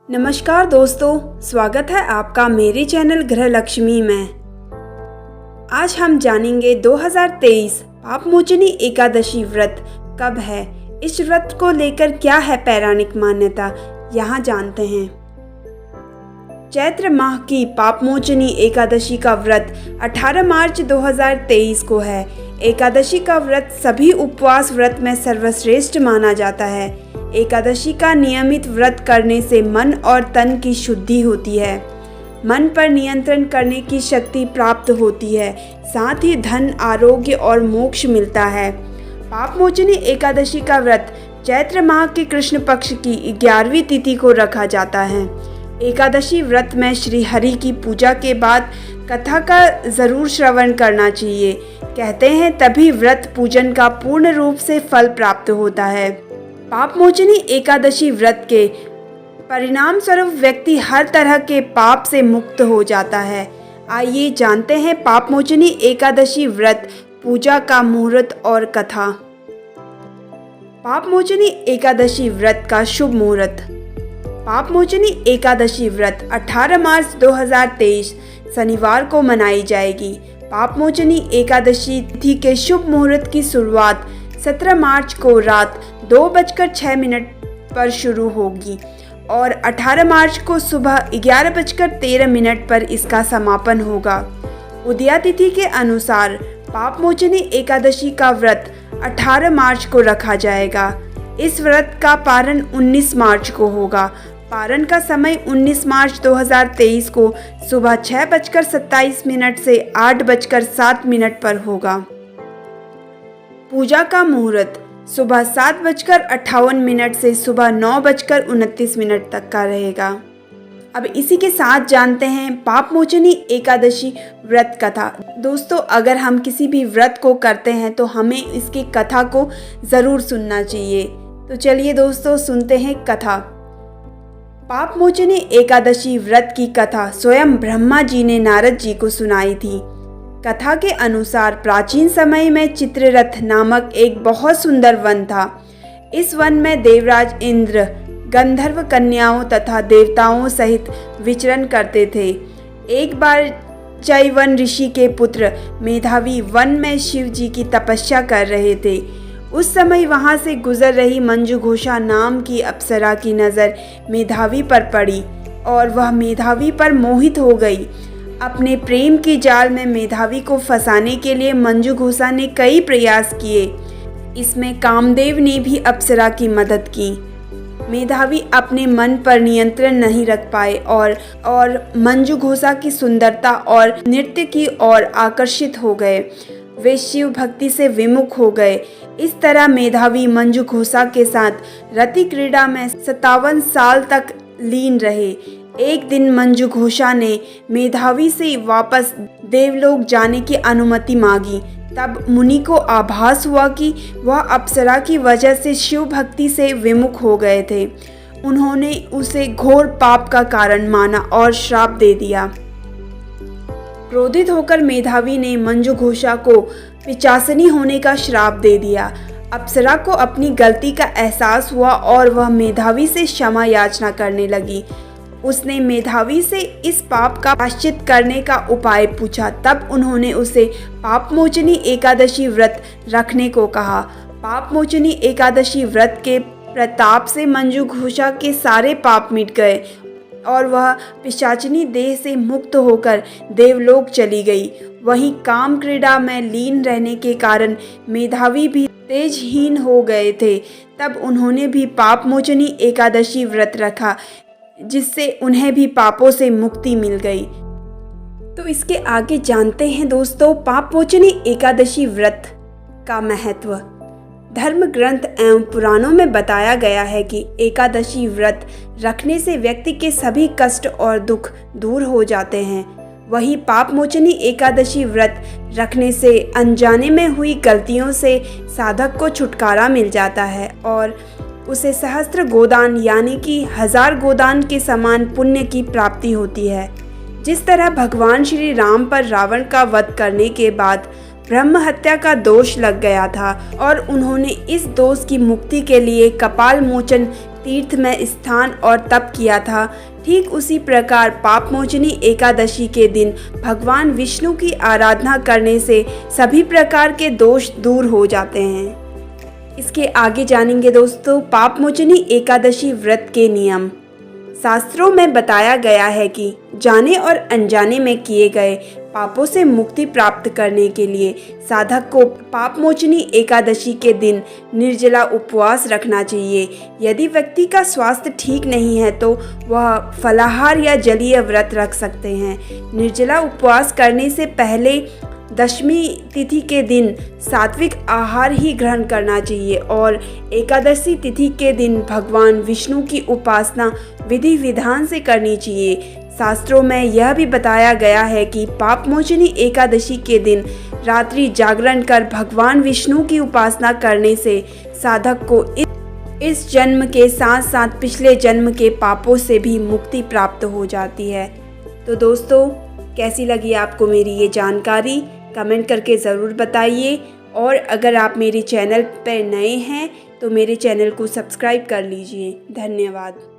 नमस्कार दोस्तों, स्वागत है आपका मेरे चैनल गृह लक्ष्मी में। आज हम जानेंगे 2023 पापमोचनी एकादशी व्रत कब है। इस व्रत को लेकर क्या है पौराणिक मान्यता, यहाँ जानते हैं। चैत्र माह की पापमोचनी एकादशी का व्रत 18 मार्च 2023 को है। एकादशी का व्रत सभी उपवास व्रत में सर्वश्रेष्ठ माना जाता है। एकादशी का नियमित व्रत करने से मन और तन की शुद्धि होती है। मन पर नियंत्रण करने की शक्ति प्राप्त होती है, साथ ही धन, आरोग्य और मोक्ष मिलता है। पापमोचनी एकादशी का व्रत चैत्र माह के कृष्ण पक्ष की 11वीं तिथि को रखा जाता है। एकादशी व्रत में श्री हरि की पूजा के बाद कथा का जरूर श्रवण करना चाहिए। कहते हैं तभी व्रत पूजन का पूर्ण रूप से फल प्राप्त होता है। पापमोचनी एकादशी व्रत के परिणाम स्वरूप व्यक्ति हर तरह के पाप से मुक्त हो जाता है। आइए जानते हैं पापमोचनी एकादशी व्रत पूजा का मुहूर्त और कथा। पापमोचनी एकादशी व्रत का शुभ मुहूर्त। पापमोचनी एकादशी व्रत 18 मार्च 2023 शनिवार को मनाई जाएगी। पापमोचनी एकादशी तिथि के शुभ मुहूर्त की शुरुआत 17 मार्च को रात 2:06 पर शुरू होगी और 18 मार्च को सुबह 11:13 पर इसका समापन होगा। उदया तिथि के अनुसार पापमोचनी एकादशी का व्रत 18 मार्च को रखा जाएगा। इस व्रत का पारण 19 मार्च को होगा। पारण का समय 19 मार्च 2023 को सुबह 6:27 से 8:07 पर होगा। पूजा का मुहूर्त सुबह 7:58 से सुबह 9:29 तक का रहेगा। अब इसी के साथ जानते हैं पापमोचनी एकादशी व्रत कथा। दोस्तों, अगर हम किसी भी व्रत को करते हैं तो हमें इसकी कथा को ज़रूर सुनना चाहिए। तो चलिए दोस्तों, सुनते हैं कथा। पापमोचनी एकादशी व्रत की कथा स्वयं ब्रह्मा जी ने नारद जी को सुनाई थी। कथा के अनुसार प्राचीन समय में चित्ररथ नामक एक बहुत सुंदर वन था। इस वन में देवराज इंद्र गंधर्व कन्याओं तथा देवताओं सहित विचरण करते थे। एक बार चैवन ऋषि के पुत्र मेधावी वन में शिव जी की तपस्या कर रहे थे। उस समय वहां से गुजर रही मंजुघोषा नाम की अप्सरा की नज़र मेधावी पर पड़ी और वह मेधावी पर मोहित हो गई। अपने प्रेम की जाल में मेधावी को फंसाने के लिए मंजुघोषा ने कई प्रयास किए। इसमें कामदेव ने भी अप्सरा की मदद की। मेधावी अपने मन पर नियंत्रण नहीं रख पाए और मंजुघोषा की सुंदरता और नृत्य की ओर आकर्षित हो गए। वे शिव भक्ति से विमुख हो गए। इस तरह मेधावी मंजुघोषा के साथ रति क्रीड़ा में 57 साल तक लीन रहे। एक दिन मंजुघोषा ने मेधावी से वापस देवलोक जाने की अनुमति मांगी। तब मुनि को आभास हुआ कि वह अप्सरा की वजह से शिव भक्ति से विमुख हो गए थे। उन्होंने उसे घोर पाप का कारण माना और श्राप दे दिया। क्रोधित होकर मेधावी ने मंजुघोषा को पिशाचिनी होने का श्राप दे दिया। अप्सरा को अपनी गलती का एहसास हुआ और वह मेधावी से क्षमा याचना करने लगी। उसने मेधावी से इस पाप का प्रायश्चित करने का उपाय पूछा। तब उन्होंने उसे पापमोचनी एकादशी व्रत रखने को कहा। पापमोचनी एकादशी व्रत के प्रताप से मंजुघोषा के सारे पाप मिट गए और वह पिशाचिनी देह से मुक्त होकर देवलोक चली गई। वहीं काम क्रीड़ा में लीन रहने के कारण मेधावी भी तेजहीन हो गए थे। तब उन्होंने भी पापमोचनी एकादशी व्रत रखा, जिससे उन्हें भी पापों से मुक्ति मिल गई। तो इसके आगे जानते हैं दोस्तों पापमोचनी एकादशी व्रत का महत्व। धर्म ग्रंथ एवं पुराणों में बताया गया है कि एकादशी व्रत रखने से व्यक्ति के सभी कष्ट और दुख दूर हो जाते हैं। वहीं पापमोचनी एकादशी व्रत रखने से अनजाने में हुई गलतियों से साधक को छुटकारा मिल जाता है और उसे सहस्त्र गोदान यानी कि 1000 गोदान के समान पुण्य की प्राप्ति होती है। जिस तरह भगवान श्री राम पर रावण का वध करने के बाद ब्रह्म हत्या का दोष लग गया था और उन्होंने इस दोष की मुक्ति के लिए कपाल मोचन तीर्थ में स्नान और तप किया था, ठीक उसी प्रकार पाप मोचनी एकादशी के दिन भगवान विष्णु की आराधना करने से सभी प्रकार के दोष दूर हो जाते हैं। इसके आगे जानेंगे दोस्तों पाप मोचनी एकादशी व्रत के नियम। शास्त्रों में बताया गया है कि जाने और अनजाने में किए गए पापों से मुक्ति प्राप्त करने के लिए साधक को पाप मोचनी एकादशी के दिन निर्जला उपवास रखना चाहिए। यदि व्यक्ति का स्वास्थ्य ठीक नहीं है तो वह फलाहार या जलीय व्रत रख सकते हैं। निर्जला उपवास करने से पहले दशमी तिथि के दिन सात्विक आहार ही ग्रहण करना चाहिए और एकादशी तिथि के दिन भगवान विष्णु की उपासना विधि विधान से करनी चाहिए। शास्त्रों में यह भी बताया गया है कि पाप मोचनी एकादशी के दिन रात्रि जागरण कर भगवान विष्णु की उपासना करने से साधक को इस जन्म के साथ साथ पिछले जन्म के पापों से भी मुक्ति प्राप्त हो जाती है। तो दोस्तों कैसी लगी आपको मेरी ये जानकारी, कमेंट करके ज़रूर बताइए और अगर आप मेरे चैनल पर नए हैं तो मेरे चैनल को सब्सक्राइब कर लीजिए। धन्यवाद।